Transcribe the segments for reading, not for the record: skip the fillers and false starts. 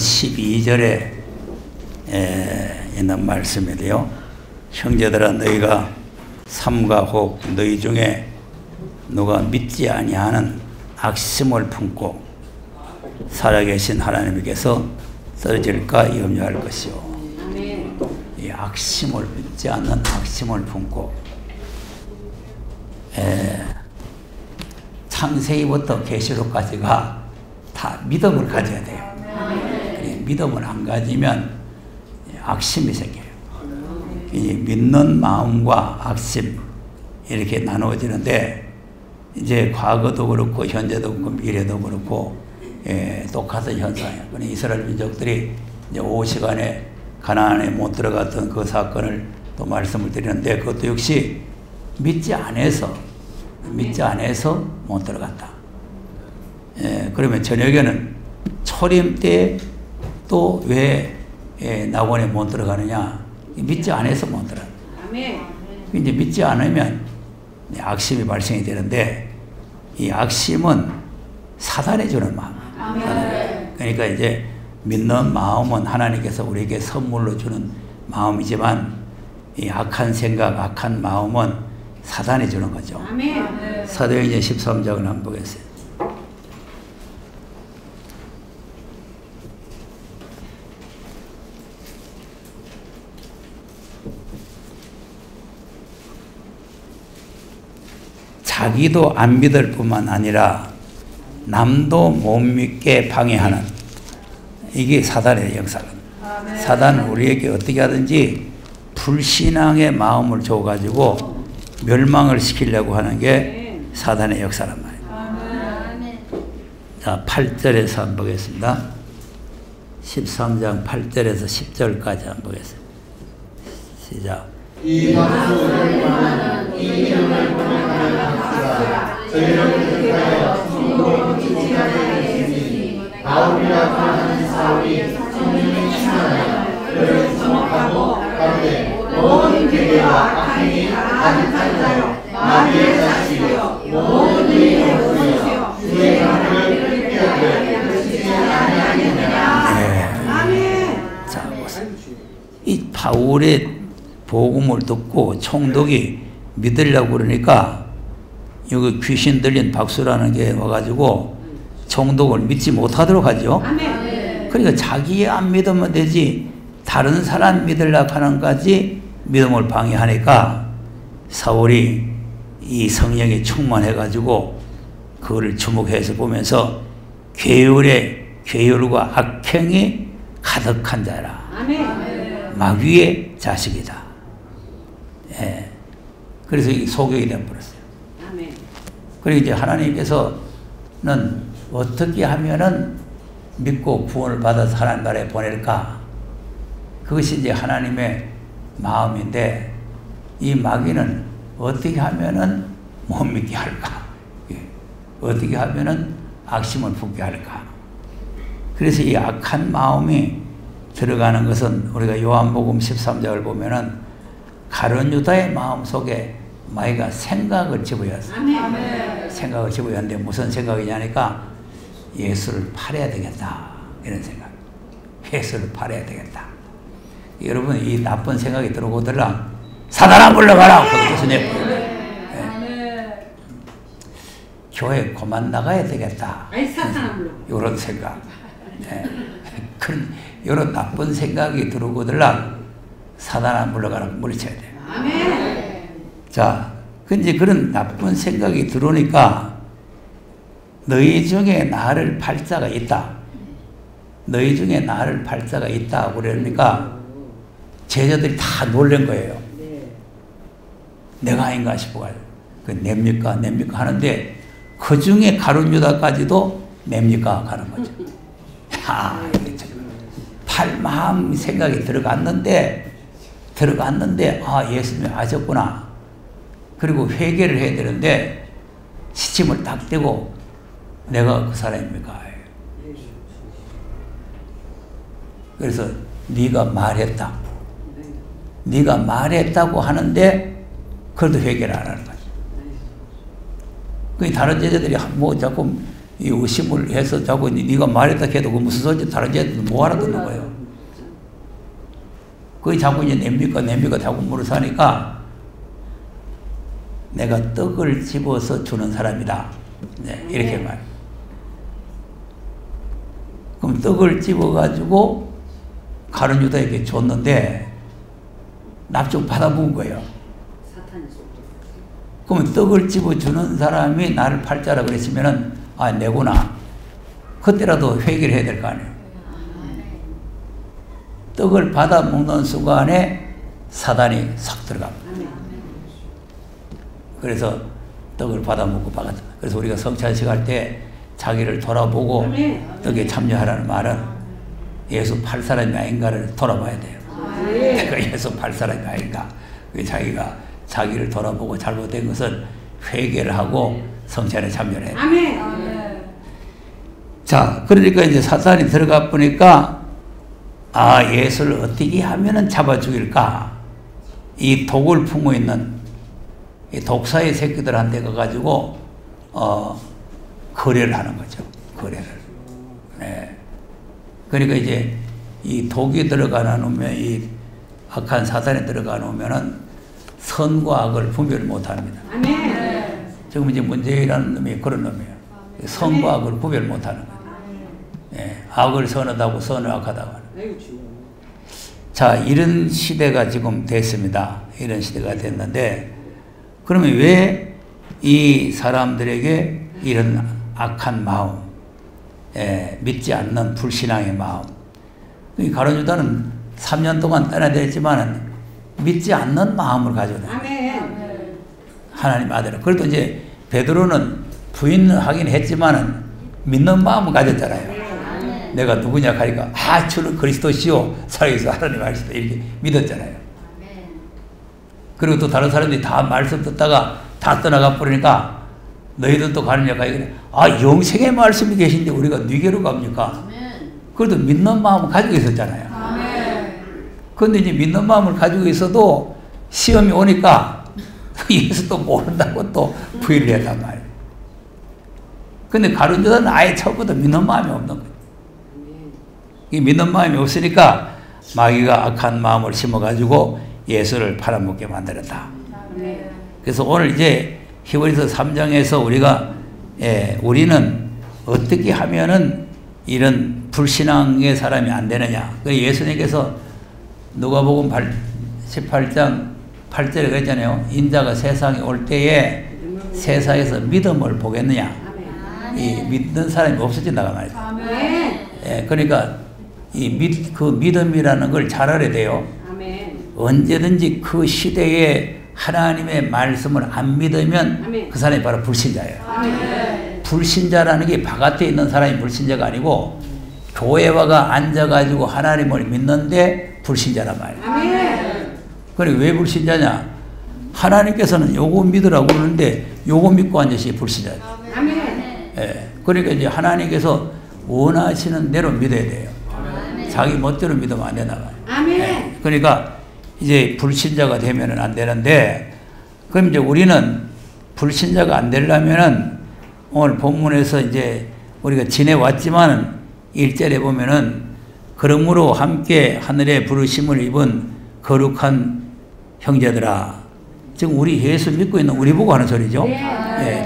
12절에 있는 말씀인데요. 형제들아 너희가 삼가 혹 너희 중에 누가 믿지 아니하는 악심을 품고 살아계신 하나님께서 떨어질까 염려할 것이요. 이 악심을 믿지 않는 악심을 품고 창세기부터 계시록까지가 다 믿음을 가져야 돼요. 믿음을 안 가지면 악심이 생겨요. 이 믿는 마음과 악심 이렇게 나누어지는데 이제 과거도 그렇고 현재도 그렇고 미래도 그렇고 똑같은 현상이에요. 이스라엘 민족들이 이제 5시간에 가나안에 못 들어갔던 그 사건을 또 말씀을 드리는데 그것도 역시 믿지 않아서 못 들어갔다. 그러면 저녁에는 초림 때 또 왜 낙원에 못 들어가느냐? 믿지 않아서 못 들어가. 이제 믿지 않으면 악심이 발생이 되는데 이 악심은 사단이 주는 마음. 그러니까 이제 믿는 마음은 하나님께서 우리에게 선물로 주는 마음이지만 이 악한 생각, 악한 마음은 사단이 주는 거죠. 사도행전 13장을 한번 보겠어요. 자기도 안 믿을 뿐만 아니라 남도 못 믿게 방해하는 이게 사단의 역사거든요. 사단은 우리에게 어떻게 하든지 불신앙의 마음을 줘가지고 멸망을 시키려고 하는 게 사단의 역사란 말이에요. 자, 8절에서 한번 보겠습니다. 13장 8절에서 10절까지 한번 보겠습니다. 시작. 이 박수 열방은 이 이름을 번역하여 합시다. 저희를 택하여 중국으로 지지하게 했으니 바울이라고 하는 사울이 성령에 충만하여 그를 주목하고 가로되 모든 계계와 악행이 가득한 자요 마귀의 자식이요 모든 의의 모습이요 주의 강을 피하되 그치지 아니하겠느냐. 아멘. 자, 보세요. 이 바울의 복음을 듣고 총독이 믿으려고 그러니까 여기 귀신 들린 박수라는 게 와가지고 총독을 믿지 못하도록 하죠. 그러니까 자기 안 믿으면 되지 다른 사람 믿으려고 하는 까지 믿음을 방해하니까 사울이 이 성령에 충만해가지고 그거를 주목해서 보면서 괴율과 악행이 가득한 자라. 마귀의 자식이다. 그래서 이 소경이 되어버렸어요. 그리고 이제 하나님께서는 어떻게 하면은 믿고 구원을 받아서 하나님 나라에 보낼까? 그것이 이제 하나님의 마음인데 이 마귀는 어떻게 하면은 못 믿게 할까? 어떻게 하면은 악심을 품게 할까? 그래서 이 악한 마음이 들어가는 것은 우리가 요한복음 13장을 보면은 가룟 유다의 마음 속에 마귀가 생각을 집어였어요. 생각을 집어였는데 무슨 생각이냐니까 예수를 팔아야 되겠다 이런 생각. 예수를 팔아야 되겠다. 여러분 이 나쁜 생각이 들어오더라 사단아 물러가라. 그것은 교회 그만 나가야 되겠다. 이런 생각. 그런 이런 나쁜 생각이 들어오더라 사단아 물러가라 물리쳐야 돼요. 자, 근데 그런 나쁜 생각이 들어오니까 너희 중에 나를 팔 자가 있다. 너희 중에 나를 팔 자가 있다. 그러니까 제자들이 다 놀란 거예요. 내가 아닌가 싶어가지고. 그 냅니까? 냅니까? 하는데 그 중에 가룟 유다까지도 냅니까? 가는 거죠. 팔 마음 생각이 들어갔는데 예수님이 아셨구나. 그리고 회개를 해야 되는데 시침을 딱 떼고 내가 그 사람입니까? 그래서 네가 말했다. 네가 말했다고 하는데 그래도 회개를 안 하는 거지. 그 다른 제자들이 뭐 자꾸 이 의심을 해서 자꾸 네가 말했다 해도 그 무슨 소리인지 다른 애들도 못 알아듣는 거예요. 그게 자꾸 이제 냄비가 자꾸 물을 사니까 내가 떡을 집어서 주는 사람이다. 네, 이렇게 말해요. 그럼 떡을 집어가지고 가룟 유다에게 줬는데 납작 받아먹은 거예요. 그러면 떡을 집어주는 사람이 나를 팔자라 그랬으면은 아, 내구나. 그때라도 회개를 해야 될 거 아니에요. 떡을 받아 먹는 순간에 사단이 싹 들어갑니다. 그래서 떡을 받아 먹고 박았다. 그래서 우리가 성찬식 할 때 자기를 돌아보고 떡에 참여하라는 말은 예수 팔 사람이 아닌가를 돌아봐야 돼요. 내가 예수 팔 사람이 아닌가. 자기가 자기를 돌아보고 잘못된 것은 회개를 하고 성찬에 참여를 해야 돼요. 자, 그러니까 이제 사탄이 들어가 보니까 아, 예수를 어떻게 하면은 잡아 죽일까? 이 독을 품고 있는 이 독사의 새끼들한테 가가지고 거래를 하는 거죠. 거래를. 네. 그러니까 이제 이 독이 들어가 놓으면 이 악한 사탄이 들어가 놓으면은 선과 악을 분별 못 합니다. 지금 이제 문제라는 놈이 그런 놈이에요. 선과 악을 구별 못 하는 거예요. 예, 악을 선하다고 선을 악하다고 하는. 자, 이런 시대가 지금 됐습니다. 이런 시대가 됐는데, 그러면 왜 이 사람들에게 이런 악한 마음, 믿지 않는 불신앙의 마음, 이 가룟 유다는 3년 동안 떠나야되지만은 믿지 않는 마음을 가지고 있어요. 하나님 아들은. 그래도 이제 베드로는 부인하긴 했지만은 믿는 마음을 가졌잖아요. 내가 누구냐 하니까 아, 주는 그리스도시요 살아계신 하나님 말씀 이렇게 믿었잖아요. 그리고 또 다른 사람들이 다 말씀 듣다가 다 떠나가 버리니까 너희들도 가느냐 하니까 아, 영생의 말씀이 계신데 우리가 누구로 갑니까? 그래도 믿는 마음을 가지고 있었잖아요. 그런데 이제 믿는 마음을 가지고 있어도 시험이 오니까 예수 또 모른다고 또 부인을 했단 말이에요. 근데 가룟 유다는 아예 처음부터 믿는 마음이 없는 거예요. 이 믿는 마음이 없으니까 마귀가 악한 마음을 심어가지고 예수를 팔아먹게 만들었다. 그래서 오늘 이제 히브리서 3장에서 우리는 어떻게 하면은 이런 불신앙의 사람이 안 되느냐. 예수님께서 누가복음 18장 8절에 그랬잖아요. 인자가 세상에 올 때에 세상에서 믿음을 보겠느냐. 이 믿는 사람이 없어진다고 말이죠. 그러니까 그 믿음이라는 걸 잘 알아야 돼요. 언제든지 그 시대에 하나님의 말씀을 안 믿으면 그 사람이 바로 불신자예요. 불신자라는 게 바깥에 있는 사람이 불신자가 아니고 교회와가 앉아가지고 하나님을 믿는데 불신자란 말이에요. 그래 왜 불신자냐? 하나님께서는 요거 믿으라고 그러는데 요거 믿고 앉으시 불신자죠. 그러니까 이제 하나님께서 원하시는 대로 믿어야 돼요. 자기 멋대로 믿으면 안 되나 봐요. 그러니까 이제 불신자가 되면은 안 되는데, 그럼 이제 우리는 불신자가 안 되려면은 오늘 본문에서 이제 우리가 지내왔지만은 1절에 보면은 그러므로 함께 하늘의 부르심을 입은 거룩한 형제들아. 지금 우리 예수 믿고 있는 우리 보고 하는 소리죠.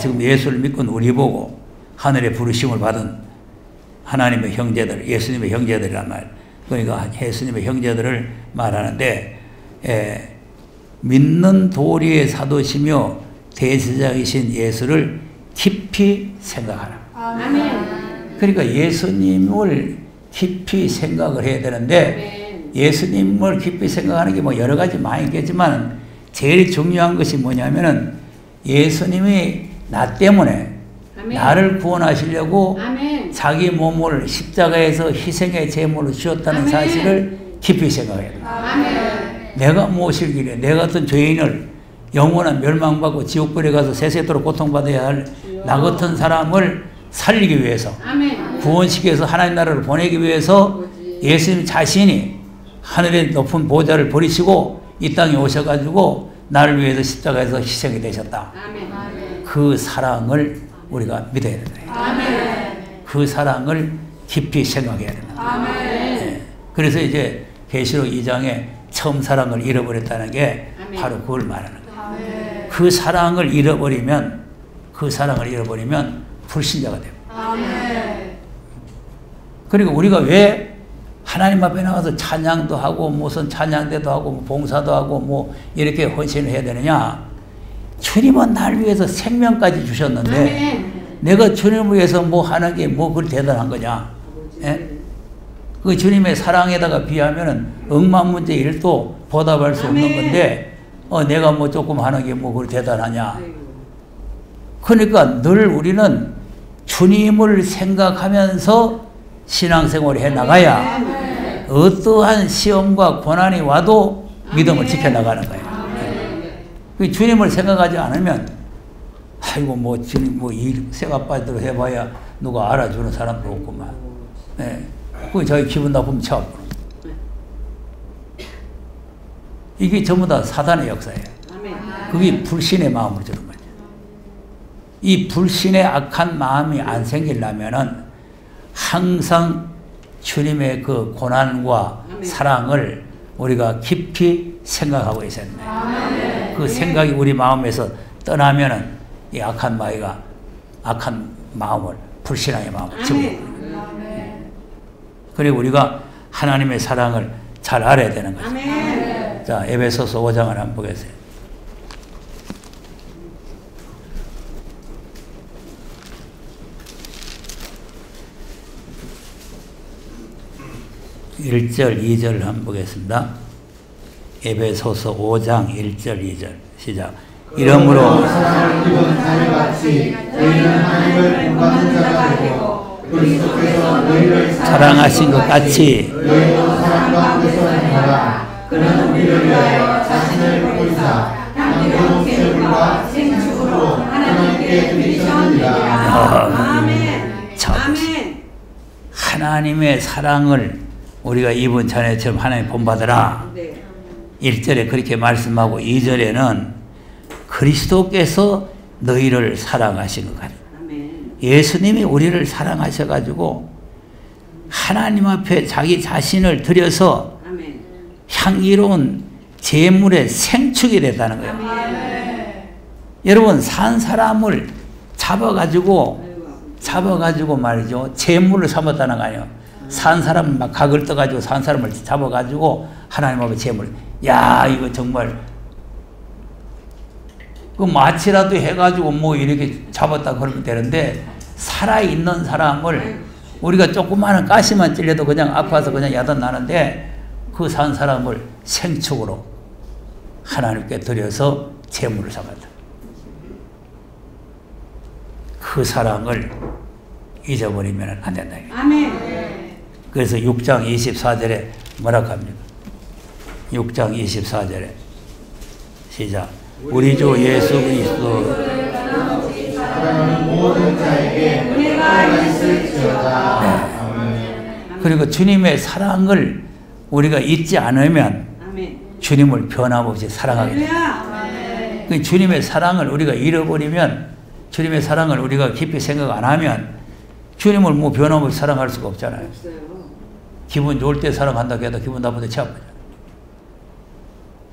지금 예수를 믿고 있는 우리 보고 하늘의 부르심을 받은 하나님의 형제들, 예수님의 형제들이란 말. 그러니까 예수님의 형제들을 말하는데, 믿는 도리의 사도시며 대제사장이신 예수를 깊이 생각하라. 그러니까 예수님을 깊이 생각을 해야 되는데, 예수님을 깊이 생각하는 게 뭐 여러 가지 많이 있겠지만 제일 중요한 것이 뭐냐면은 예수님이 나 때문에 나를 구원하시려고 자기 몸을 십자가에서 희생의 제물로 주었다는 사실을 깊이 생각해야 돼요. 내가 무엇일 길에 내 같은 죄인을 영원한 멸망받고 지옥불에 가서 세세토록 고통받아야 할 나 같은 사람을 살리기 위해서, 구원시켜서 하나님 나라를 보내기 위해서 예수님 자신이 하늘의 높은 보좌를 버리시고 이 땅에 오셔가지고 나를 위해서 십자가에서 희생이 되셨다. 그 사랑을 우리가 믿어야 된다. 그 사랑을 깊이 생각해야 됩니다. 네. 그래서 이제 계시록 2장에 처음 사랑을 잃어버렸다는 게 바로 그걸 말하는 거예요. 그 사랑을 잃어버리면 불신자가 됩니다. 그리고 우리가 왜 하나님 앞에 나가서 찬양도 하고 무슨 찬양대도 하고 봉사도 하고 뭐 이렇게 헌신을 해야 되느냐? 주님은 날 위해서 생명까지 주셨는데 내가 주님을 위해서 뭐 하는 게 뭐 그리 대단한 거냐? 예? 그 주님의 사랑에다가 비하면은 억만문제 일도 보답할 수 없는 건데 내가 뭐 조금 하는 게 뭐 그리 대단하냐? 그러니까 늘 우리는 주님을 생각하면서 신앙생활을 해 나가야 어떠한 시험과 고난이 와도 믿음을 지켜나가는 거예요. 그 주님을 생각하지 않으면 아이고 뭐 주님 뭐 일 새가 빠지도록 해봐야 누가 알아주는 사람도 없구만. 네. 그 자기 기분 나쁘면 쳐버려. 이게 전부 다 사단의 역사예요. 그게 불신의 마음을 주는 거죠. 이 불신의 악한 마음이 안 생기려면은 항상 주님의 그 고난과 사랑을 우리가 깊이 생각하고 있어야 됩니다. 그 생각이 우리 마음에서 떠나면은 이 악한 마음을 불신앙의 마음을 집어넣어요. 그리고 우리가 하나님의 사랑을 잘 알아야 되는 거죠. 자, 에베소서 5장을 한번 보겠어요. (1절) (2절) 한번 보겠습니다. 에베소서 5장 1절 2절 시작. 이러므로 사랑을 입은 자녀같이 너희는 하나님을 본받는 자가 되고 그리스도께서 너희를 사랑하신 것 같이 너희도 사랑 가운데서 행하라. 그는 우리를 위하여 자신을 보이사 향기로운 제물과 생축으로 하나님께 드리셨느니라. 아멘. 하나님의 사랑을 우리가 입은 자녀처럼 하나님 본받으라. 1절에 그렇게 말씀하고 2절에는 그리스도께서 너희를 사랑하신 것 같아. 예수님이 우리를 사랑하셔가지고 하나님 앞에 자기 자신을 들여서 향기로운 제물의 생축이 됐다는 거예요. 여러분 산 사람을 잡아가지고 말이죠. 제물을 삼았다는 거 아니에요. 산 사람 막 각을 떠가지고 산 사람을 잡아가지고 하나님 앞에 제물. 야 이거 정말 그 마치라도 해가지고 뭐 이렇게 잡았다 그러면 되는데 살아있는 사람을 우리가 조그마한 가시만 찔려도 그냥 아파서 그냥 야단 나는데 그 산 사람을 생축으로 하나님께 드려서 제물을 삼았다. 그 사랑을 잊어버리면 안 된다. 아멘. 그래서 6장 24절에 뭐라고 합니까? 6장 24절에 시작. 우리 주 예수 그리스도 사랑하는 모든 자에게 은혜가 있을지어다. 네. 그리고 주님의 사랑을 우리가 잊지 않으면 주님을 변함없이 사랑하게 됩니다. 주님의 사랑을 우리가 잃어버리면 주님의 사랑을 우리가 깊이 생각 안 하면 주님을 뭐 변함없이 사랑할 수가 없잖아요. 기분 좋을 때 사랑한다고 해도 기분 나쁠 때 취하잖아요.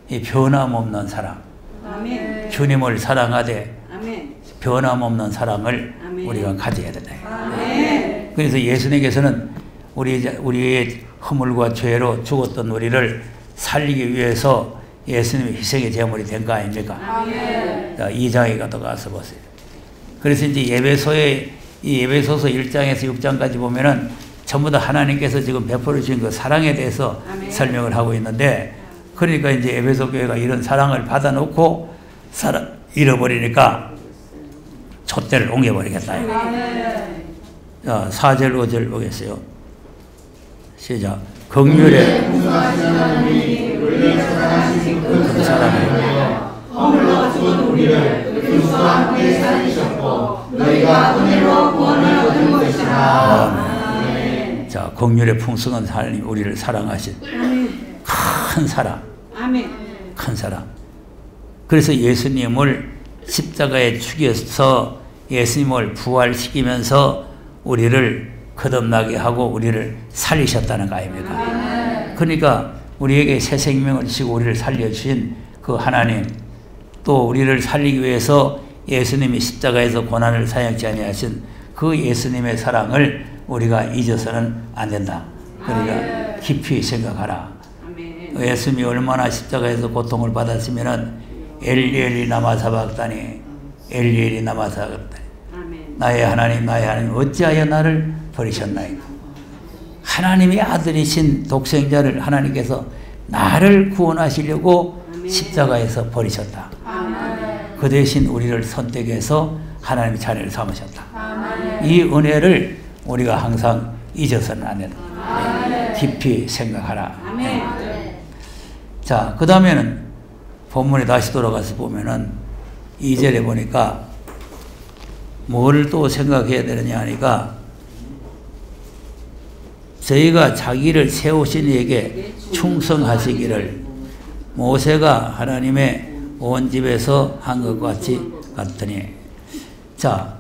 이 변함없는 사랑. 아멘. 주님을 사랑하되 아멘. 변함없는 사랑을 아멘. 우리가 가져야 된다. 아멘. 그래서 예수님께서는 우리의 허물과 죄로 죽었던 우리를 살리기 위해서 예수님의 희생의 제물이 된 거 아닙니까? 아멘. 자, 2장에 가서 보세요. 그래서 이제 에베소서 1장에서 6장까지 보면은 전부 다 하나님께서 지금 베풀어 주신 그 사랑에 대해서 아멘. 설명을 하고 있는데, 그러니까 이제 에베소 교회가 이런 사랑을 받아놓고 잃어버리니까 촛대를 옮겨버리겠다. 자, 4절 5절 보겠어요. 시작. 긍휼에 그 사랑을 허물로 죽은 우리를 그리스도와 함께 살리셨고 너희가 은혜로 구원을 얻은 것이라. 자, 긍휼의 풍성한 하나님 우리를 사랑하신 큰 사랑. 큰 사랑. 그래서 예수님을 십자가에 죽여서 예수님을 부활시키면서 우리를 거듭나게 하고 우리를 살리셨다는 거 아닙니까? 그러니까 우리에게 새 생명을 주시고 우리를 살려주신 그 하나님, 또 우리를 살리기 위해서 예수님이 십자가에서 고난을 사역지 아니하신 그 예수님의 사랑을 우리가 잊어서는 안 된다. 그러니까 깊이 생각하라. 예수님이 얼마나 십자가에서 고통을 받았으면은 엘리엘이 나마 사박다니, 엘리엘이 나마 사박다니, 나의 하나님 나의 하나님 어찌하여 나를 버리셨나이까. 하나님의 아들이신 독생자를 하나님께서 나를 구원하시려고 십자가에서 버리셨다. 그 대신 우리를 선택해서 하나님의 자녀를 삼으셨다. 이 은혜를 우리가 항상 잊어서는 안 된다. 깊이 생각하라. 자, 그 다음에는 본문에 다시 돌아가서 보면은 2절에 보니까 뭘 또 생각해야 되느냐 하니까 저희가 자기를 세우신 이에게 충성하시기를 모세가 하나님의 온 집에서 한 것 같으니. 자,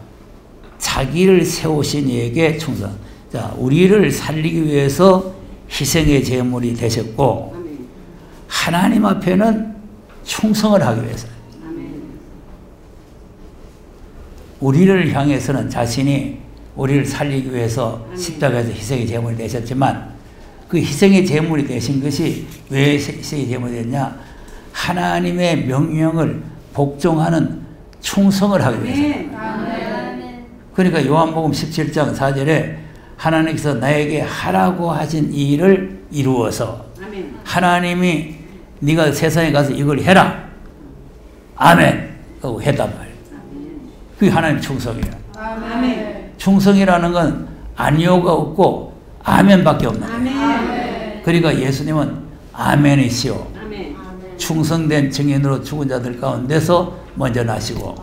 자기를 세우신 이에게 충성. 자, 우리를 살리기 위해서 희생의 제물이 되셨고 하나님 앞에는 충성을 하기 위해서. 우리를 향해서는 자신이 우리를 살리기 위해서 십자가에서 희생의 제물이 되셨지만 그 희생의 제물이 되신 것이 왜 희생의 제물이 됐냐? 하나님의 명령을 복종하는 충성을 하기 위해서. 그러니까 요한복음 17장 4절에 하나님께서 나에게 하라고 하신 이 일을 이루어서 하나님이 네가 세상에 가서 이걸 해라. 아멘. 하고 했단 말이에요. 그게 하나님 충성이에요. 충성이라는 건 아니오가 없고 아멘밖에 없는 거예요. 그러니까 예수님은 아멘이시오. 충성된 증인으로 죽은 자들 가운데서 먼저 나시고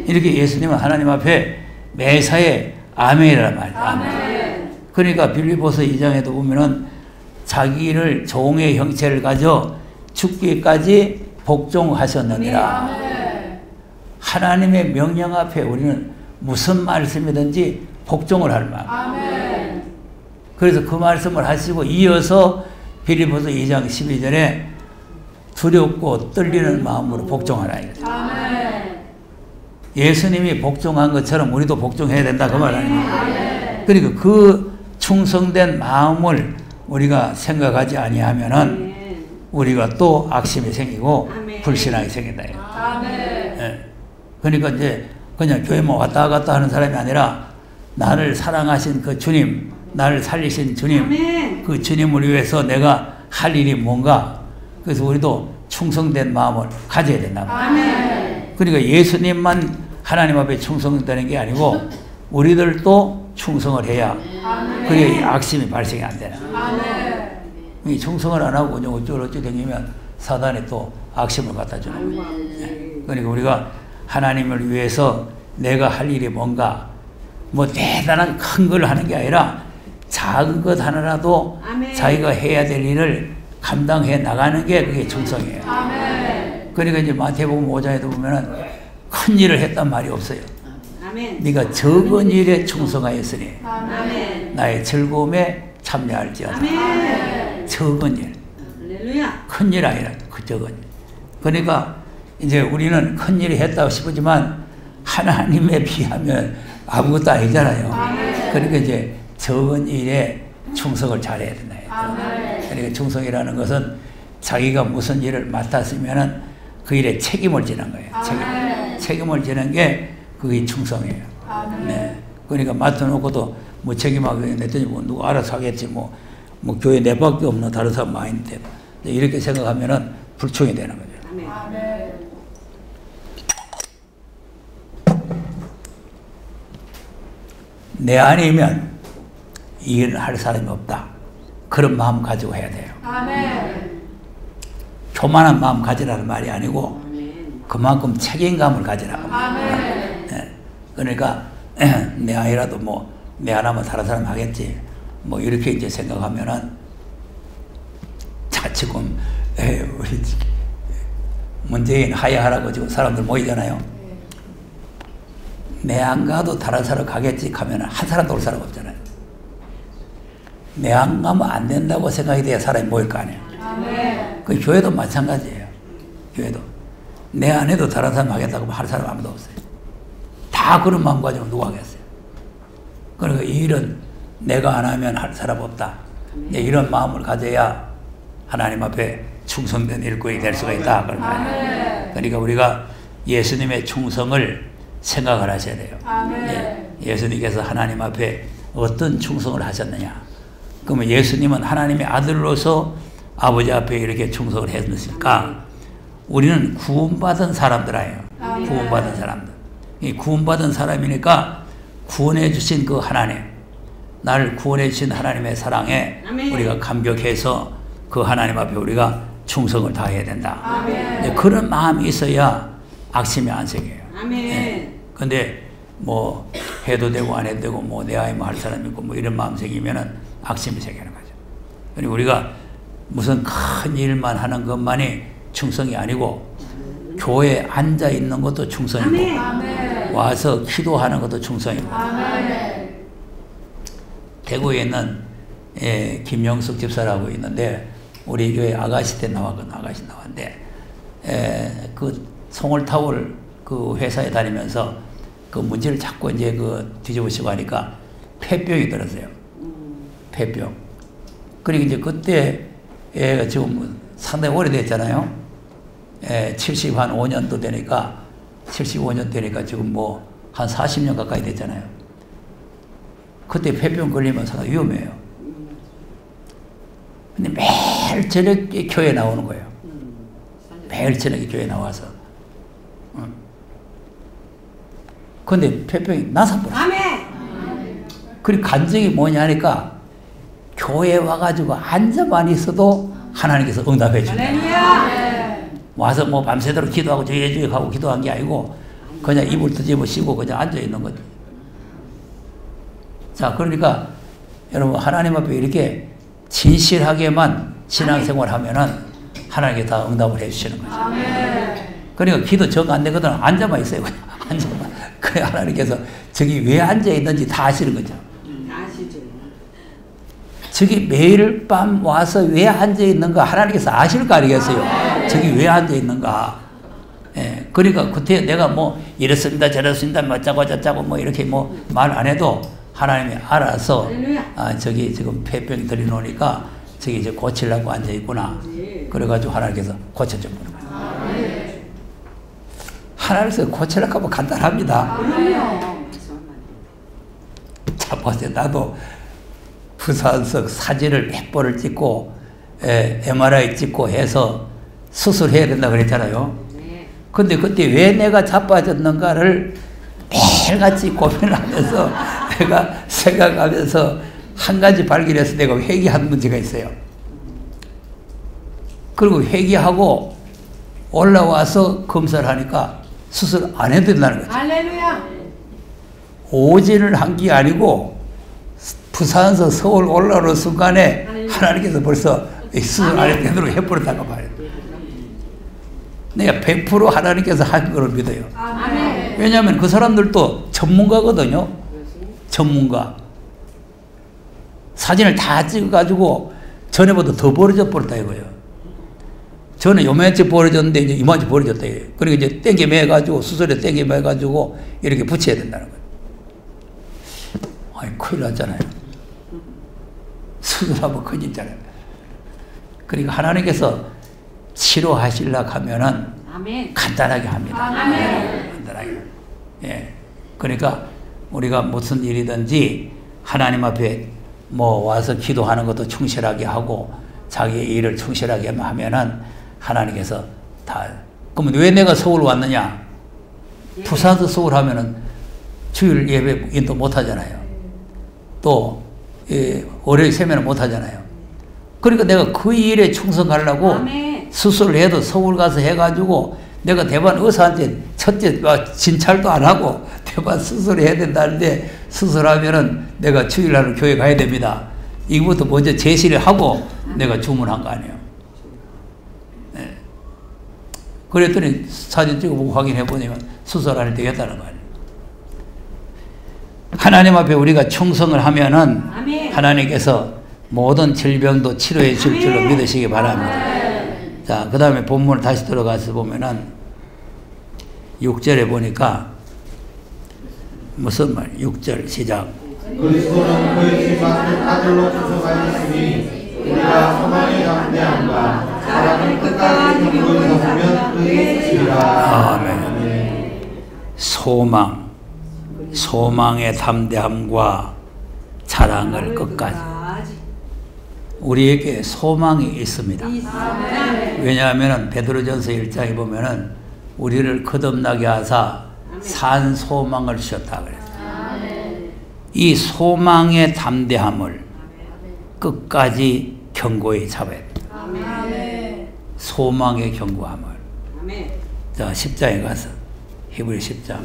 이렇게 예수님은 하나님 앞에 매사에 아멘이란 말이에요. 아멘. 그러니까 빌립보서 2장에도 보면은 자기를 종의 형체를 가져 죽기까지 복종하셨느니라. 하나님의 명령 앞에 우리는 무슨 말씀이든지 복종을 할 마음. 그래서 그 말씀을 하시고 이어서 빌립보서 2장 12절에 두렵고 떨리는 마음으로 복종하라. 예수님이 복종한 것처럼 우리도 복종해야 된다 그 말 아닙니까? 그러니까 그 충성된 마음을 우리가 생각하지 아니하면은 우리가 또 악심이 생기고 불신앙이 생긴다. 예. 그러니까 이제 그냥 교회만 왔다 갔다 하는 사람이 아니라 나를 사랑하신 그 주님, 나를 살리신 주님, 그 주님을 위해서 내가 할 일이 뭔가. 그래서 우리도 충성된 마음을 가져야 된다. 그러니까 예수님만 하나님 앞에 충성되는 게 아니고 우리들도 충성을 해야 그래야 악심이 발생이 안 되나. 이 충성을 안 하고 그냥 어쩌고 다니면 사단이 또 악심을 갖다 주는 거예요. 그러니까 우리가 하나님을 위해서 내가 할 일이 뭔가 뭐 대단한 큰 걸 하는 게 아니라 작은 것 하나라도 자기가 해야 될 일을 감당해 나가는 게 그게 충성이에요. 그러니까 이제 마태복음 5장에도 보면은 큰 일을 했단 말이 없어요. 네가 적은 일에 충성하였으니 나의 즐거움에 참여할지어다. 적은 일, 큰 일 아니라 그 적은 일. 그러니까 이제 우리는 큰 일을 했다고 싶지만 하나님에 비하면 아무것도 아니잖아요. 그러니까 이제 적은 일에 충성을 잘해야 된다. 그러니까 충성이라는 것은 자기가 무슨 일을 맡았으면은 그 일에 책임을 지는 거예요. 책임을 지는 게 그게 충성이에요. 네. 그러니까 맡아놓고도 무책임하게 냈더니 뭐 누구 알아서 하겠지 뭐 교회 내밖에 없는 다른 사람 많이 있는데 이렇게 생각하면은 불충이 되는 거죠. 내 아니면 이 일을 할 사람이 없다. 그런 마음 가지고 해야 돼요. 교만한 마음 가지라는 말이 아니고 그만큼 책임감을 가지라고. 네. 그러니까 내 아이라도 뭐 내 하나면 다른 사람 하겠지. 뭐 이렇게 이제 생각하면은 자 지금 우리 문재인 하야하라고 지금 사람들 모이잖아요. 내 안 가도 다른 사람 가겠지 가면 한 사람도 올 사람 없잖아요. 내 안 가면 안 된다고 생각이 돼야 사람이 모일 거 아니에요. 그 교회도 마찬가지예요. 교회도 내 안 해도 다른 사람 하겠다고 할 사람 아무도 없어요. 다 그런 마음 가지고 누가 하겠어요. 그러니까 이 일은 내가 안 하면 할 사람 없다. 이런 마음을 가져야 하나님 앞에 충성된 일꾼이 될 수가 있다. 그런 말이에요. 그러니까 우리가 예수님의 충성을 생각을 하셔야 돼요. 예수님께서 하나님 앞에 어떤 충성을 하셨느냐. 그러면 예수님은 하나님의 아들로서 아버지 앞에 이렇게 충성을 했으니까 우리는 구원받은 사람들이에요. 구원받은 사람들. 이 구원받은 사람이니까 구원해 주신 그 하나님, 나를 구원해 주신 하나님의 사랑에 우리가 감격해서 그 하나님 앞에 우리가 충성을 다해야 된다. 그런 마음이 있어야 악심이 안 생겨요. 근데 뭐 해도 되고 안 해도 되고 뭐 내 아이만 할 사람 있고 뭐 이런 마음 생기면은 악심이 생기는 거죠. 그리고 우리가 무슨 큰 일만 하는 것만이 충성이 아니고 교회에 앉아 있는 것도 충성이고 와서 기도하는 것도 충성이고. 대구에 있는 김영숙 집사라고 있는데 우리 교회 아가씨 때 나왔거든. 아가씨 나왔는데 그 송월타월 그 회사에 다니면서 그 문제를 자꾸 이제 그 뒤집으시고 하니까 폐병이 들었어요. 폐병. 그리고 이제 그때 지금 상당히 오래됐잖아요. 75년도 되니까 75년 되니까 지금 뭐 한 40년 가까이 됐잖아요. 그때 폐병 걸리면 상당히 위험해요. 근데 매일 저녁에 교회 나오는 거예요. 매일 저녁에 교회 나와서. 근데 폐병이 나서버렸어요. 그리고 간증이 뭐냐 하니까 교회에 와가지고 앉아만 있어도 하나님께서 응답해 주네요. 와서 뭐 밤새도록 기도하고 저기 가고 기도한 게 아니고 그냥 이불 뒤집어 씌고 그냥 앉아 있는 거죠. 자, 그러니까 여러분 하나님 앞에 이렇게 진실하게만 신앙생활 하면은 하나님께 다 응답을 해주시는 거죠. 그러니까 기도 정 안 되거든 앉아만 있어요. 그냥 앉아만. 그래 하나님께서 저기 왜 앉아 있는지 다 아시는 거죠. 저기 매일 밤 와서 왜 앉아 있는가 하나님께서 아실 거 아니겠어요. 저기 왜 앉아 있는가. 예, 그러니까 그때 내가 뭐 이랬습니다 저랬습니다 뭐 짜고 저짜고 뭐 이렇게 뭐 말 안 해도 하나님이 알아서 저기 지금 폐병이 들이놓으니까 저기 이제 고치려고 앉아 있구나. 그래가지고 하나님께서 고쳐줘 보는 거예요. 하나님께서 고치려고 하면 간단합니다. 자, 보세요. 나도 부산석 사진을 100번을 찍고 MRI 찍고 해서 수술해야 된다 그랬잖아요. 근데 그때 왜 내가 자빠졌는가를 매일같이 고민을 하면서 내가 생각하면서 한 가지 발견해서 내가 회개한 문제가 있어요. 그리고 회개하고 올라와서 검사를 하니까 수술 안 해도 된다는 거죠. 할렐루야. 오진을 한 게 아니고 부산에서 서울 올라오는 순간에 하나님께서 벌써 수술 안 해도 되도록 해버렸다고 말이에요. 내가 100% 하나님께서 한 걸 믿어요. 왜냐하면 그 사람들도 전문가거든요. 전문가. 사진을 다 찍어가지고 전에보다 더 벌어져 버렸다 이거예요. 전에 요만치 벌어졌는데 이제 이만치 벌어졌다 이거예요. 그리고 이제 땡겨 매가지고 수술에 땡겨 매가지고 이렇게 붙여야 된다는 거예요. 아니 큰일 났잖아요. 수술하면 큰일이잖아요. 그러니까 하나님께서 치료하시려고 하면은 간단하게 합니다. 간단하게. 예. 그러니까 우리가 무슨 일이든지 하나님 앞에 뭐 와서 기도하는 것도 충실하게 하고 자기의 일을 충실하게 하면은 하나님께서 다. 그러면 왜 내가 서울 왔느냐? 부산에서 서울 하면은 주일 예배 인도 못 하잖아요. 또 월요일 세면은 못 하잖아요. 그러니까 내가 그 일에 충성하려고 수술을 해도 서울 가서 해가지고 내가 대만 의사한테 첫째 진찰도 안 하고 대만 수술해야 된다는데 수술하면은 내가 주일날은 교회 가야 됩니다. 이거부터 먼저 제시를 하고 내가 주문한 거 아니에요. 네. 그랬더니 사진 찍어보고 확인해 보니까 수술 안 해도 되겠다는 거 아니에요. 하나님 앞에 우리가 충성을 하면은 하나님께서 모든 질병도 치료해 줄 줄로 믿으시기 바랍니다. 자, 그 다음에 본문을 다시 들어가서 보면은 6절에 보니까 무슨 말? 6절 시작. 그리스도는 그의 집 앞에 아들로 주셔가셨으니 우리가 소망의 담대함과 사랑을 끝까지 경고에서 보면 그의 뜻이라. 아멘. 소망의 담대함과 자랑을 끝까지. 우리에게 소망이 있습니다. 왜냐하면 베드로전서 1장에 보면은 우리를 거듭나게 하사 산 소망을 주셨다 그랬어요. 이 소망의 담대함을 끝까지 견고히 잡아야 돼요. 소망의 견고함을. 자, 10장에 가서 히브리 10장.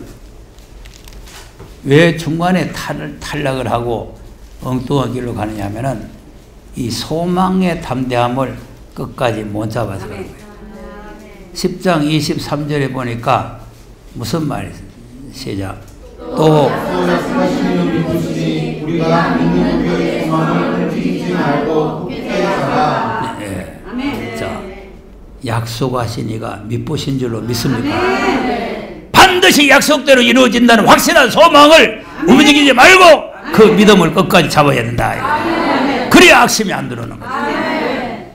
왜 중간에 탈락을 하고 엉뚱한 길로 가느냐 하면은 이 소망의 담대함을 끝까지 못 잡아서 그런 거예요. 10장 23절에 보니까 무슨 말이에요? 시작. 또 약속하시는 믿으시니 우리가 믿는 우리의 소망을 움직이지 말고 굳게 살아. 네. 자, 약속하신 이가 믿으신 줄로 믿습니까? 반드시 약속대로 이루어진다는 확실한 소망을 움직이지 말고 그 믿음을 끝까지 잡아야 된다. 그래야 악심이 안 들어오는 거예요.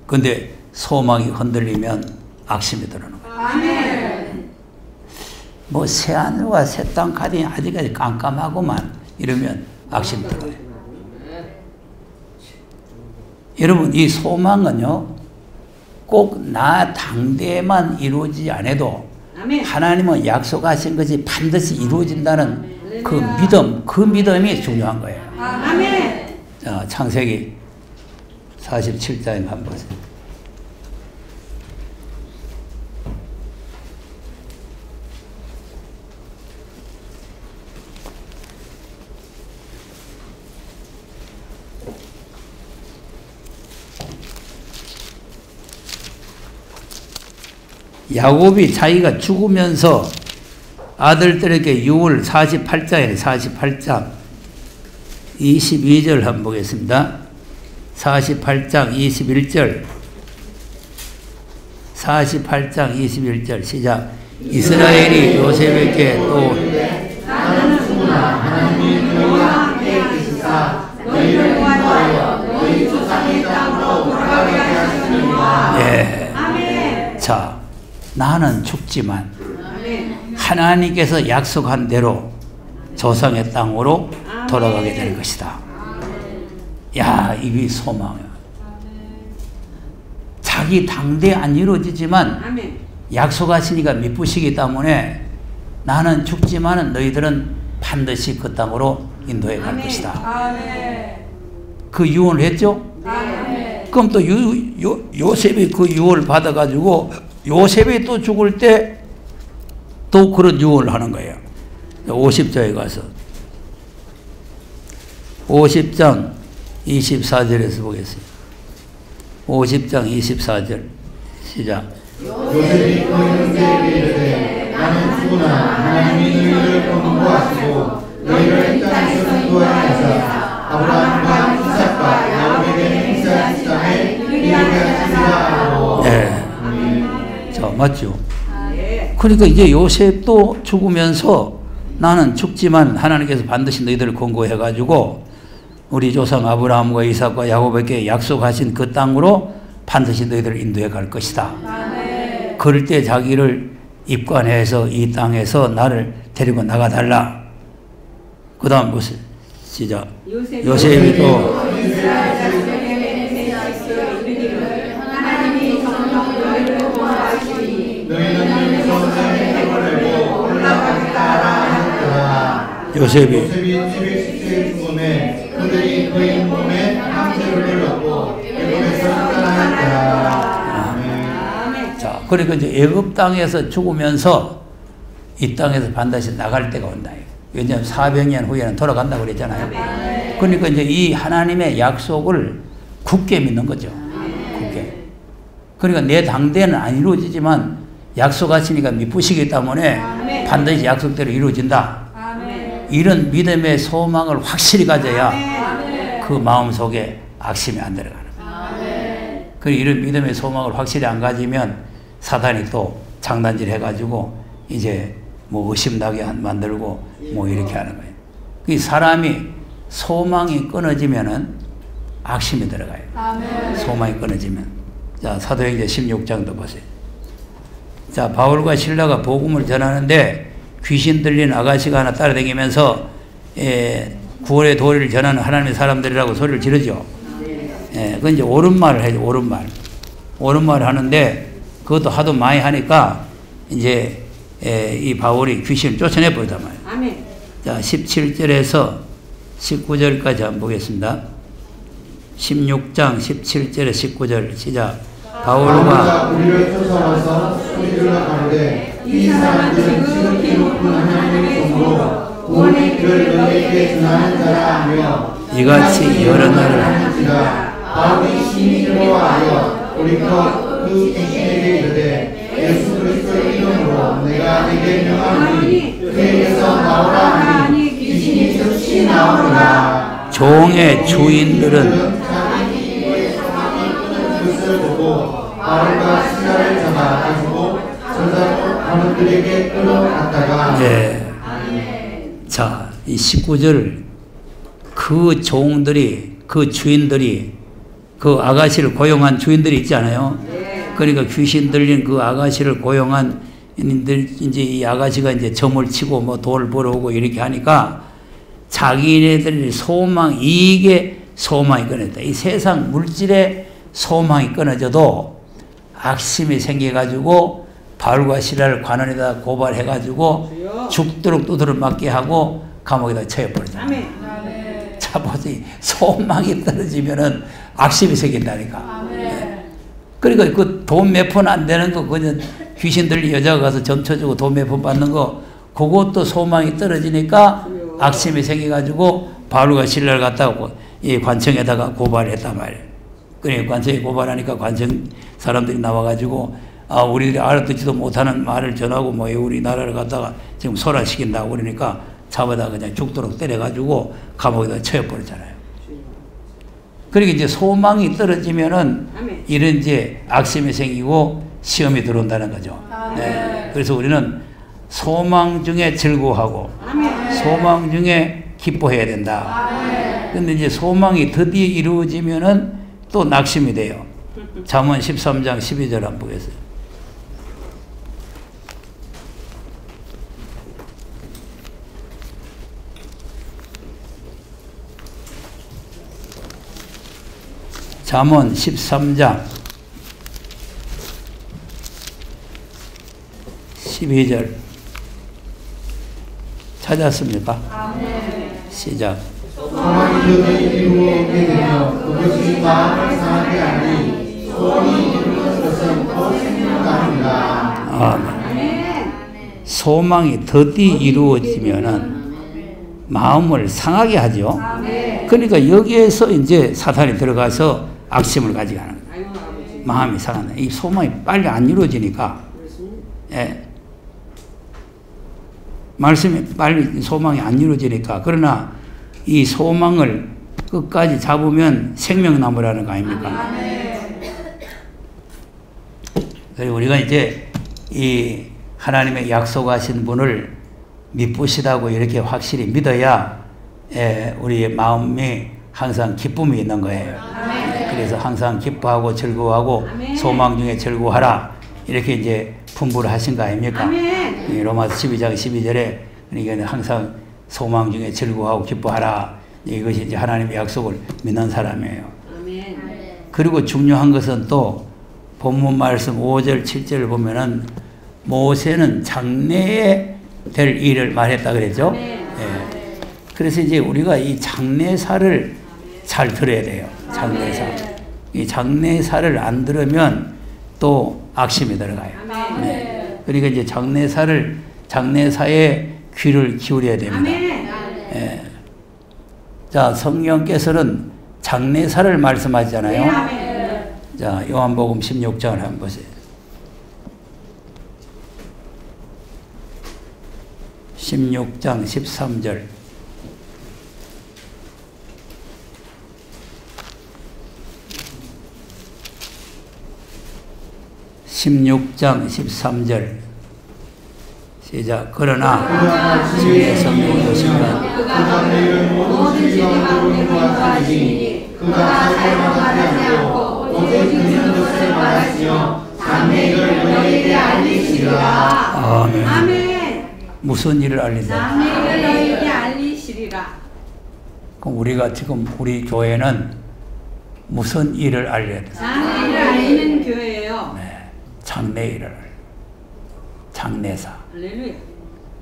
근데 소망이 흔들리면 악심이 들어오는 거예요. 뭐 새하늘과 새 땅 가더니 아직까지 깜깜하고만 이러면 악심 들어요. 여러분, 이 소망은요 꼭 나 당대에만 이루어지지 않아도 하나님은 약속하신 것이 반드시 이루어진다는 그 믿음이 중요한 거예요. 자, 창세기 47장에 한번 보세요. 야곱이 자기가 죽으면서 아들들에게 유을 48장에 48장 22절 한번 보겠습니다. 48장 21절 48장 21절 시작. 이스라엘이 요셉에게 또 나는 누구나 하나님이 너희와 함께 계시사 너희를 인도하여 너희 조상의 땅으로 돌아가게 하시느니라. 예. 자, 나는 죽지만 하나님께서 약속한 대로 조상의 땅으로 돌아가게 될 것이다. 야, 이게 소망이야. 자기 당대 안 이루어지지만 약속하시니까 믿으시기 때문에 나는 죽지만 너희들은 반드시 그 땅으로 인도해 갈 것이다. 그 유언을 했죠? 그럼 또 요셉이 그 유언을 받아가지고 요셉이 또 죽을 때 또 그런 유언을 하는 거예요. 50장에 가서 50장 24절에서 보겠습니다. 50장 24절 시작. 요셉이 그 형제에게 이르되 나는 죽으나 하나님이 너희를 권고하시고 너희를 이 땅에서 인도하여서 아브라함과 이삭과 야곱에게 행세하신 땅에 이르게 하시리라 하고. 네. 자, 맞죠? 그러니까 이제 요셉도 죽으면서 나는 죽지만 하나님께서 반드시 너희들을 권고해가지고 우리 조상 아브라함과 이삭과 야곱에게 약속하신 그 땅으로 반드시 너희들을 인도해 갈 것이다. 그럴 때 자기를 입관해서 이 땅에서 나를 데리고 나가달라. 그 다음 무슨 시작. 요셉이 또 요셉이 717 죽음에 그들이 그의 몸에 함대를 내렸고 애굽에서 떠나니라. 자, 그러니까 이제 애굽 땅에서 죽으면서 이 땅에서 반드시 나갈 때가 온다. 왜냐하면 400년 후에는 돌아간다고 그랬잖아요. 그러니까 이제 이 하나님의 약속을 굳게 믿는 거죠. 굳게. 그러니까 내 당대는 안 이루어지지만 약속하시니까 믿으시기 때문에 반드시 약속대로 이루어진다. 이런 믿음의 소망을 확실히 가져야 그 마음속에 악심이 안 들어가는 거예요. 그리고 이런 믿음의 소망을 확실히 안 가지면 사단이 또 장난질 해가지고 이제 뭐 의심나게 만들고 뭐 이렇게 하는 거예요. 그 사람이 소망이 끊어지면은 악심이 들어가요. 소망이 끊어지면. 자, 사도행전 16장도 보세요. 자, 바울과 실라가 복음을 전하는데 귀신 들린 아가씨가 하나 따라다니면서 구원의 도리를 전하는 하나님의 사람들이라고 소리를 지르죠. 그건 이제 옳은 말을 해요. 옳은 말. 옳은 말을 하는데 그것도 하도 많이 하니까 이제 이 바울이 귀신을 쫓아내 버리단 말이에요. 자, 17절에서 19절까지 한번 보겠습니다. 16장 17절에 19절 시작. 바울과 우리를 쫓아와서 소리질러 가로되 이 사람들은 지극히 높은 하나님의 종으로 구원의 길을 너희에게 전하는 자라 하며 이같이 여러 날을 하는지라. 바울이 심히 두려워하여 돌이켜 그 귀신에게 이르되 예수 그리스도의 이름으로 내가 네게 명하노니 그에게서 나오라 하니 귀신이 즉시 나오리라. 종의 주인들은 것을 보고 바울과 실라를 잡아 가지고 전사 관원들에게 끌어갔다가 자, 이 19절 그 종들이 그 주인들이 그 아가씨를 고용한 주인들이 있지 않아요? 그러니까 귀신 들린 그 아가씨를 고용한 이제 이 아가씨가 이제 점을 치고 뭐 돈을 벌어오고 이렇게 하니까 자기네들의 소망, 이익의 소망이 끊어졌다. 이 세상 물질의 소망이 끊어져도 악심이 생겨가지고 바울과 실라를 관원에다 고발해가지고 죽도록 두드려 맞게 하고 감옥에다 쳐버리잖아요. 자, 보세요. 소망이 떨어지면은 악심이 생긴다니까. 그러니까 그 돈 몇 푼 안 되는 거, 그냥 귀신 들린 여자가 가서 점 쳐주고 돈 몇 푼 받는 거, 그것도 소망이 떨어지니까 악심이 생겨가지고 바울과 실라를 갖다가 이 관청에다가 고발했단 말이에요. 그래, 관청에 고발하니까 관청 사람들이 나와가지고, 아, 우리들이 알아듣지도 못하는 말을 전하고, 뭐, 우리나라를 갖다가 지금 소란시킨다고 그러니까 잡아다 그냥 죽도록 때려가지고 감옥에다 쳐버렸잖아요. 그러니까 이제 소망이 떨어지면은 이런 이제 악심이 생기고 시험이 들어온다는 거죠. 네. 그래서 우리는 소망 중에 즐거워하고 소망 중에 기뻐해야 된다. 근데 이제 소망이 드디어 이루어지면은 또 낙심이 돼요. 잠언 13장 12절 한번 보겠어요. 잠언 13장 12절 찾았습니까? 시작. 소망이 도저히 이루어오게 되며 그것이 마음을 상하게 하니 소원이 이루어진 것은 곧 생명감이라. 아멘. 소망이 더디 이루어지면은 마음을 상하게 하죠. 그러니까 여기에서 이제 사탄이 들어가서 악심을 가져가는 거예요. 마음이 상한다. 이 소망이 빨리 안 이루어지니까. 예. 말씀이 빨리 소망이 안 이루어지니까. 그러나 이 소망을 끝까지 잡으면 생명나무라는 거 아닙니까? 그리고 우리가 이제 이 하나님의 약속하신 분을 미쁘시다고 이렇게 확실히 믿어야 우리의 마음이 항상 기쁨이 있는 거예요. 그래서 항상 기뻐하고 즐거워하고 소망 중에 즐거워하라 이렇게 이제 분부를 하신 거 아닙니까? 로마서 12장 12절에 그러니까 항상 소망 중에 즐거워하고 기뻐하라. 이것이 이제 하나님의 약속을 믿는 사람이에요. 그리고 중요한 것은 또 본문 말씀 5절 7절을 보면은 모세는 장래에 될 일을 말했다 그랬죠. 예. 그래서 이제 우리가 이 장래사를 잘 들어야 돼요. 장래사. 이 장래사를 안 들으면 또 악심이 들어가요. 네. 그러니까 이제 장래사의 귀를 기울여야 됩니다. 예. 자, 성령께서는 장래사를 말씀하시잖아요. 자, 요한복음 16장을 한번 보세요. 16장 13절 16장 13절 시작. 그러나 주의 성령이 오시면 그가 너희를 모든 진리가 인도하시니 그가 사실만 말하지 않고 오직 듣는 것을 말하시며 장래를 너희에게 알리시리라. 아멘. 아멘. 무슨 일을 알린다? 장래를 너희에게 알리시리라. 그럼 우리가 지금 우리 교회는 무슨 일을 알려야 돼? 장래를 알리는 교회예요. 네. 장래 일을. 장래사. 할렐루야.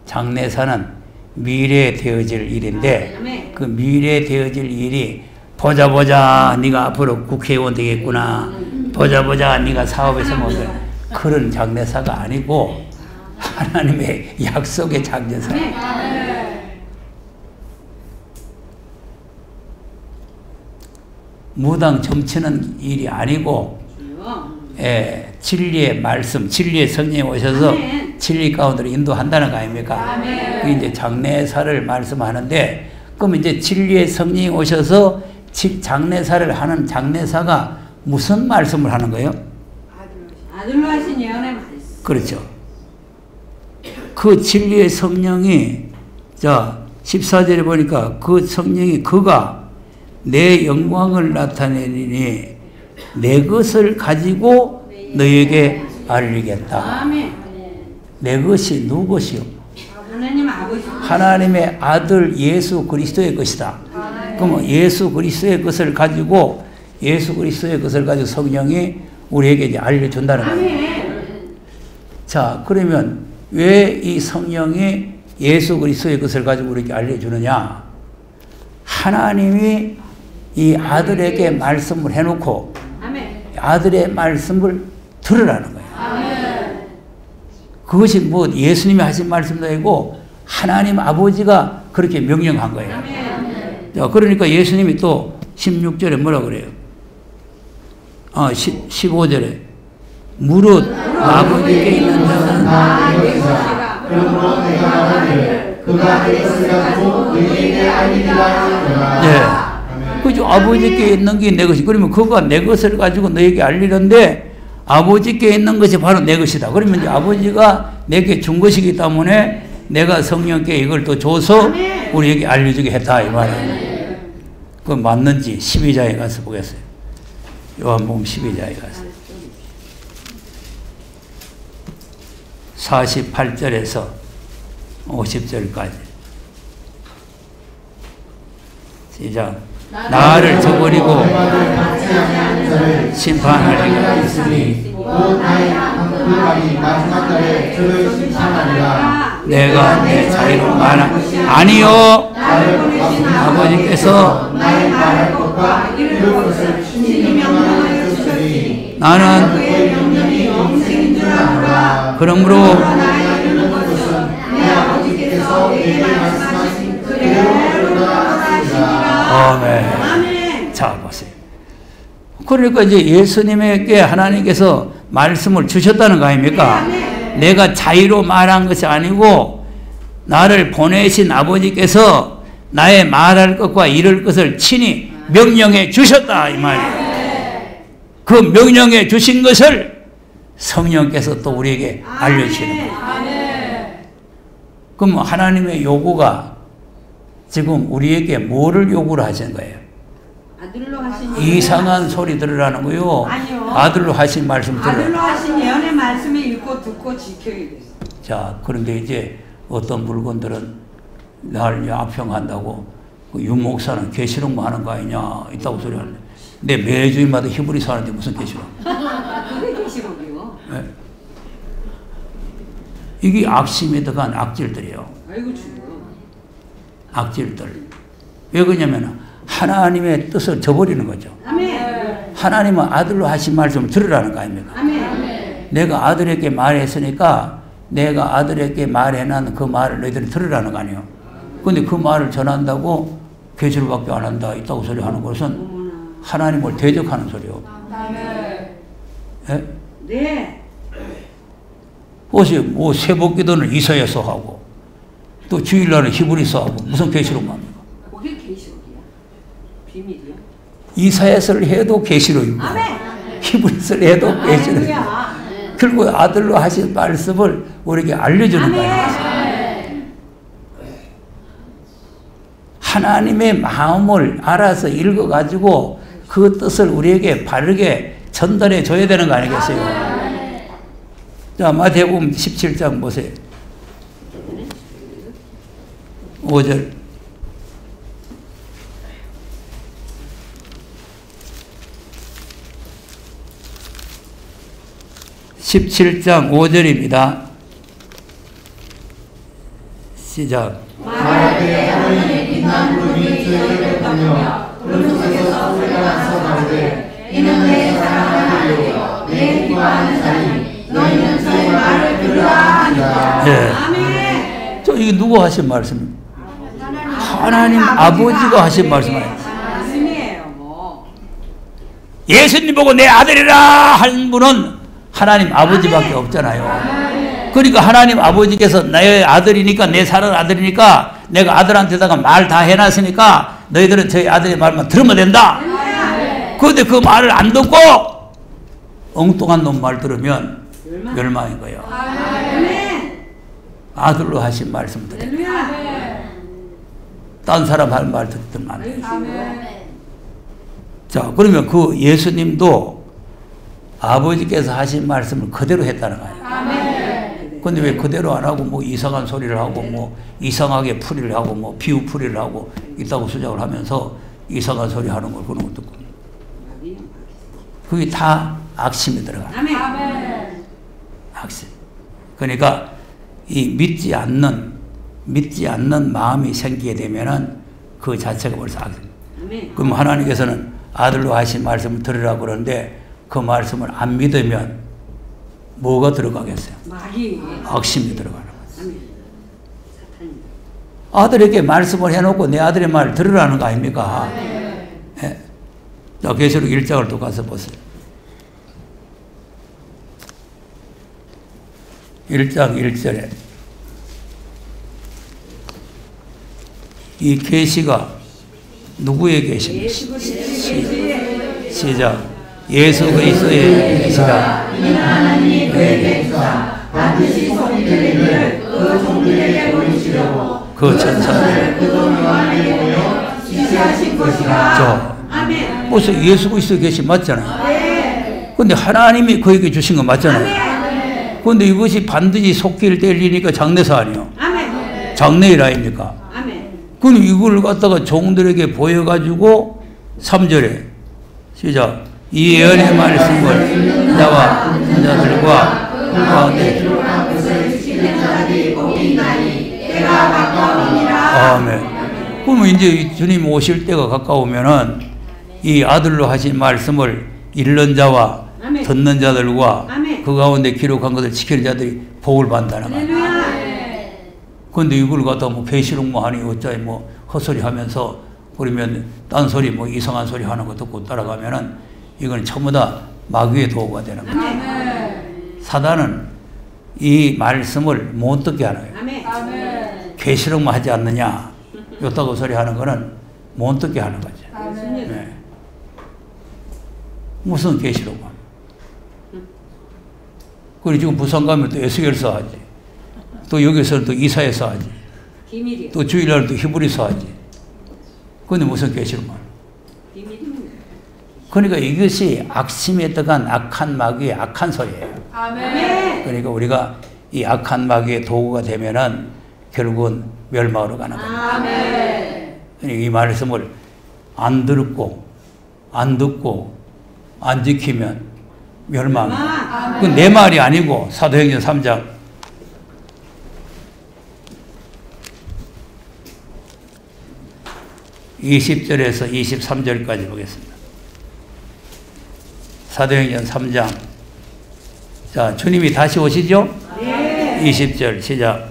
장래사는 미래에 되어질 일인데 아멘. 그 미래에 되어질 일이 보자 네가 앞으로 국회의원 되겠구나. 보자 네가 사업에서 뭐 그런 장래사가 아니고 하나님의 약속의 장래사. 무당 점치는 일이 아니고 진리의 말씀, 진리의 성령이 오셔서 아멘. 진리 가운데로 인도한다는 거 아닙니까? 아멘. 그게 이제 장래사를 말씀하는데, 그럼 이제 진리의 성령이 오셔서 장래사를 하는 장래사가 무슨 말씀을 하는 거예요? 아들로 하신 예언의 말씀. 그렇죠. 그 진리의 성령이, 자, 14절에 보니까 그 성령이 그가 내 영광을 나타내니 내 것을 가지고 너에게 알리겠다. 아멘. 내 것이 누구 것이요? 하나님 아버지. 하나님의 아들 예수 그리스도의 것이다. 그럼 예수 그리스도의 것을 가지고 성령이 우리에게 이제 알려준다는 거예요. 아멘. 자, 그러면 왜 이 성령이 예수 그리스도의 것을 가지고 우리에게 알려주느냐? 하나님이 이 아들에게 말씀을 해놓고 아멘. 아들의 말씀을 들으라는 거예요. 아멘. 그것이 뭐 예수님이 하신 말씀도 아니고 하나님 아버지가 그렇게 명령한 거예요. 아멘. 자, 그러니까 예수님이 또 16절에 뭐라 그래요? 15절에 무릇 아버지께 있는 자는 내 것이라. 그러므로 내가 말하기를 그가 내 것을 가지고 너희에게 알리리라 하시더라. 네. 그죠. 아버지께 있는 게 내 것이. 그러면 그가 내 것을 가지고 너에게 알리는데 아버지께 있는 것이 바로 내 것이다. 그러면 이제 아버지가 내게 준 것이기 때문에 내가 성령께 이걸 또 줘서 우리에게 알려주게 했다. 이 말이에요. 그 맞는지 12장에 가서 보겠어요. 요한복음 12장에 가서. 48절에서 50절까지. 시작. 나를 저버리고 심판할 이가 있으니 곧 나의 그 말이 마지막 날에 저를 심판하리라. 내가 내 자유로 말한 아니요. 나를 보내신 아버지께서 나의 말할 것과 이룰 것을 친히 명령하여 주셨으니 나는 그의 명령이 영생인 줄 아노라. 그러므로 나의 이루는 것은 내 아버지께서 내게 말씀하신 그대로 하시리라. 아멘. 아멘. 자, 보세요. 그러니까 이제 예수님에게 하나님께서 말씀을 주셨다는 거 아닙니까? 내가 자의로 말한 것이 아니고 나를 보내신 아버지께서 나의 말할 것과 이룰 것을 친히 명령해 주셨다 이 말이에요. 그 명령해 주신 것을 성령께서 또 우리에게 알려주시는 거예요. 그럼 하나님의 요구가 지금 우리에게 뭐를 요구를 하시는 거예요? 아들로 하신 이상한 소리 들으라는 거요. 아니요. 아들로 하신 말씀 아들로 들으라. 하신 예언의 말씀을 읽고 듣고 지켜야 돼. 자, 그런데 이제 어떤 물건들은 날 악평한다고 그 윤목사는 계시록만 하는 거 아니냐 있다고 소리 하는데 내 매주일마다 히브리서 하는데 무슨 계시록? 그게 계시록이요. 네? 이게 악심에 들어간 악질들이에요. 아이고 주여. 악질들. 왜 그러냐면 하나님의 뜻을 저버리는 거죠. 아멘. 하나님은 아들로 하신 말씀을 들으라는 거 아닙니까? 아멘. 내가 아들에게 말했으니까 내가 아들에게 말해놓은 그 말을 너희들이 들으라는 거 아니에요. 근데 그 말을 전한다고 계시록밖에 안 한다 있다고 소리 하는 것은 하나님을 대적하는 소리요. 예? 네. 보세요. 뭐 새벽기도는 이사야서 하고 또 주일날은 히브리서 하고 무슨 계시록만 합니까? 그게 계시록이야. 비밀이야. 이사야서를 해도 계시록이고 아멘. 히브리서를 해도 계시록. 할렐루야. 결국 아들로 하신 말씀을 우리에게 알려주는 거예요. 하나님의 마음을 알아서 읽어가지고 그 뜻을 우리에게 바르게 전달해 줘야 되는 거 아니겠어요? 자, 마태복음 17장 보세요. 5절. 17장 5절입니다. 시작. 말하되 하늘의 빛난 구름이 저희를 덮으며 구름 속에서 소리가 나서 가로되 이는 내 사랑하는 아들이요 내 기뻐하는 자니 너희는 저의 말을 들으라 하니라. 네. 아멘. 저 이게 누구 하신 말씀입니까? 하나님 아버지가 하신 말씀이에요. 말씀이에요. 뭐. 예수님 보고 내 아들이라 한 분은 하나님 아버지밖에 없잖아요. 그러니까 하나님 아버지께서 내 아들이니까, 내 사랑하는 아들이니까 내가 아들한테다가 말 다 해놨으니까 너희들은 저희 아들의 말만 들으면 된다. 그런데 그 말을 안 듣고 엉뚱한 놈 말 들으면 멸망인 거예요. 아들로 하신 말씀 들으면 딴 사람 할 말 듣든 안 돼요. 자, 그러면 그 예수님도 아버지께서 하신 말씀을 그대로 했다는 거예요. 근데 왜 그대로 안 하고 뭐 이상한 소리를 하고 뭐 이상하게 풀이를 하고 뭐 비유 풀이를 하고 있다고 수작을 하면서 이상한 소리 하는 걸 그런 거 듣고. 그게 다 악심이 들어가요. 악심. 그러니까 이 믿지 않는 마음이 생기게 되면은 그 자체가 벌써 악심. 그럼 하나님께서는 아들로 하신 말씀을 들으라고 그러는데 그 말씀을 안 믿으면 뭐가 들어가겠어요? 악심이 들어가는 거예요. 아들에게 말씀을 해놓고 내 아들의 말을 들으라는 거 아닙니까? 네. 자, 계시록 1장을 또 가서 보세요. 1장 1절에 이 계시가 누구의 계시입니까? 시작. 예수 그리스도의 계시라. 이는 하나님이 그에게 주사 반드시 성도들을 그 성도에게 보이시려고 그 천사를 그 동요한에 보여 지시하신 것이라. 아멘. 벌써 예수 그리스도의 계시 맞잖아요. 근데 하나님이 그에게 주신 거 맞잖아요. 근데 이것이 반드시 속기를 때리니까 장래사 아니에요. 장래일 아닙니까? 그럼 이걸 갖다가 종들에게 보여가지고 3절에 시작. 이 예언의 말씀을 나와 자들과 가운데 아멘. 그러면 이제 주님 오실 때가 가까우면은 이 아들로 하신 말씀을 읽는 자와 듣는 자들과 그 가운데 기록한 것을 지키는 자들이 복을 받는다는 거예요. 그런데 이걸 갖다가 뭐 계시록만 하니 어쩌니 뭐 헛소리 하면서 그러면 딴소리 뭐 이상한 소리 하는 거 듣고 따라가면은 이건 전부 다 마귀의 도구가 되는 거예요. 사단은 이 말씀을 못 듣게 하는 거예요. 계시록만 하지 않느냐 요따구 소리 하는 거는 못 듣게 하는 거죠. 네. 무슨 계시록만. 그리고 지금 부산 가면 또 에스겔서 하지. 또 여기서는 또 이사야서 하지. 또 주일날은 또 히브리서 하지. 근데 무슨 계시록만. 그러니까 이것이 악심에 들어간 악한 마귀의 악한 소리예요. 아멘. 그러니까 우리가 이 악한 마귀의 도구가 되면은 결국은 멸망으로 가는 겁니다. 아멘. 그러니까 이 말씀을 안 듣고 안 지키면 멸망이에요. 그건 내 말이 아니고 사도행전 3장 20절에서 23절까지 보겠습니다. 사도행전 3장. 자, 주님이 다시 오시죠? 네. 20절 시작.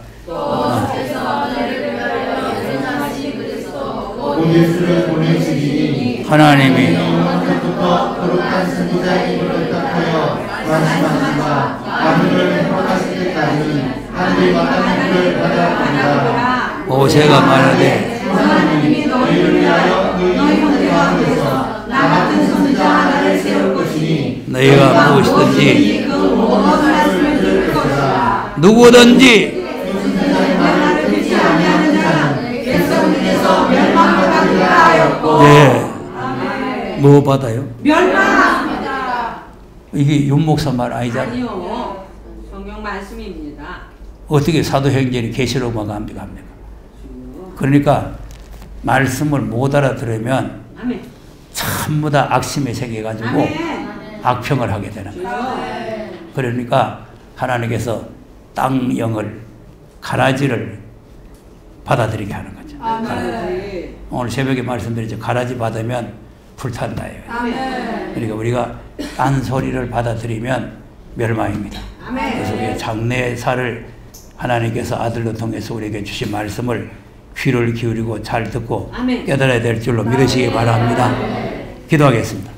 예수를 보내시니 하나님이 영원부터 거룩한 선지자의 입을 닦하여 말씀하시사 만물을 회복하실 때까지 하늘과 땅을 받아간다. 모세가 말하되 하나님이 너희를 위하여 너희 형제 가운데서 나 같은 선지자 하나를 세울 것이니 너희가 무엇이든지 그 모든 누구든지 나를 믿지 아니하는 자는 백성들에서 멸망받으리라 하였고. 네. 뭐 받아요? 멸망합니다. 이게 윤목사 말 아니잖아요. 아니요. 성경 말씀입니다. 어떻게 사도행전이 계시록만 갑니까? 그러니까 말씀을 못 알아들으면 아멘. 전부 다 악심에 생겨가지고 아멘. 악평을 하게 되는 거예요. 그러니까 하나님께서 땅 영을 가라지를 받아들이게 하는 거죠. 아멘. 오늘 새벽에 말씀드렸죠. 가라지 받으면 불탄다. 아멘. 그러니까 우리가 딴 소리를 받아들이면 멸망입니다. 아멘. 그래서 우리가 장래사를 하나님께서 아들로 통해서 우리에게 주신 말씀을 귀를 기울이고 잘 듣고 아멘. 깨달아야 될 줄로 믿으시기 바랍니다. 기도하겠습니다.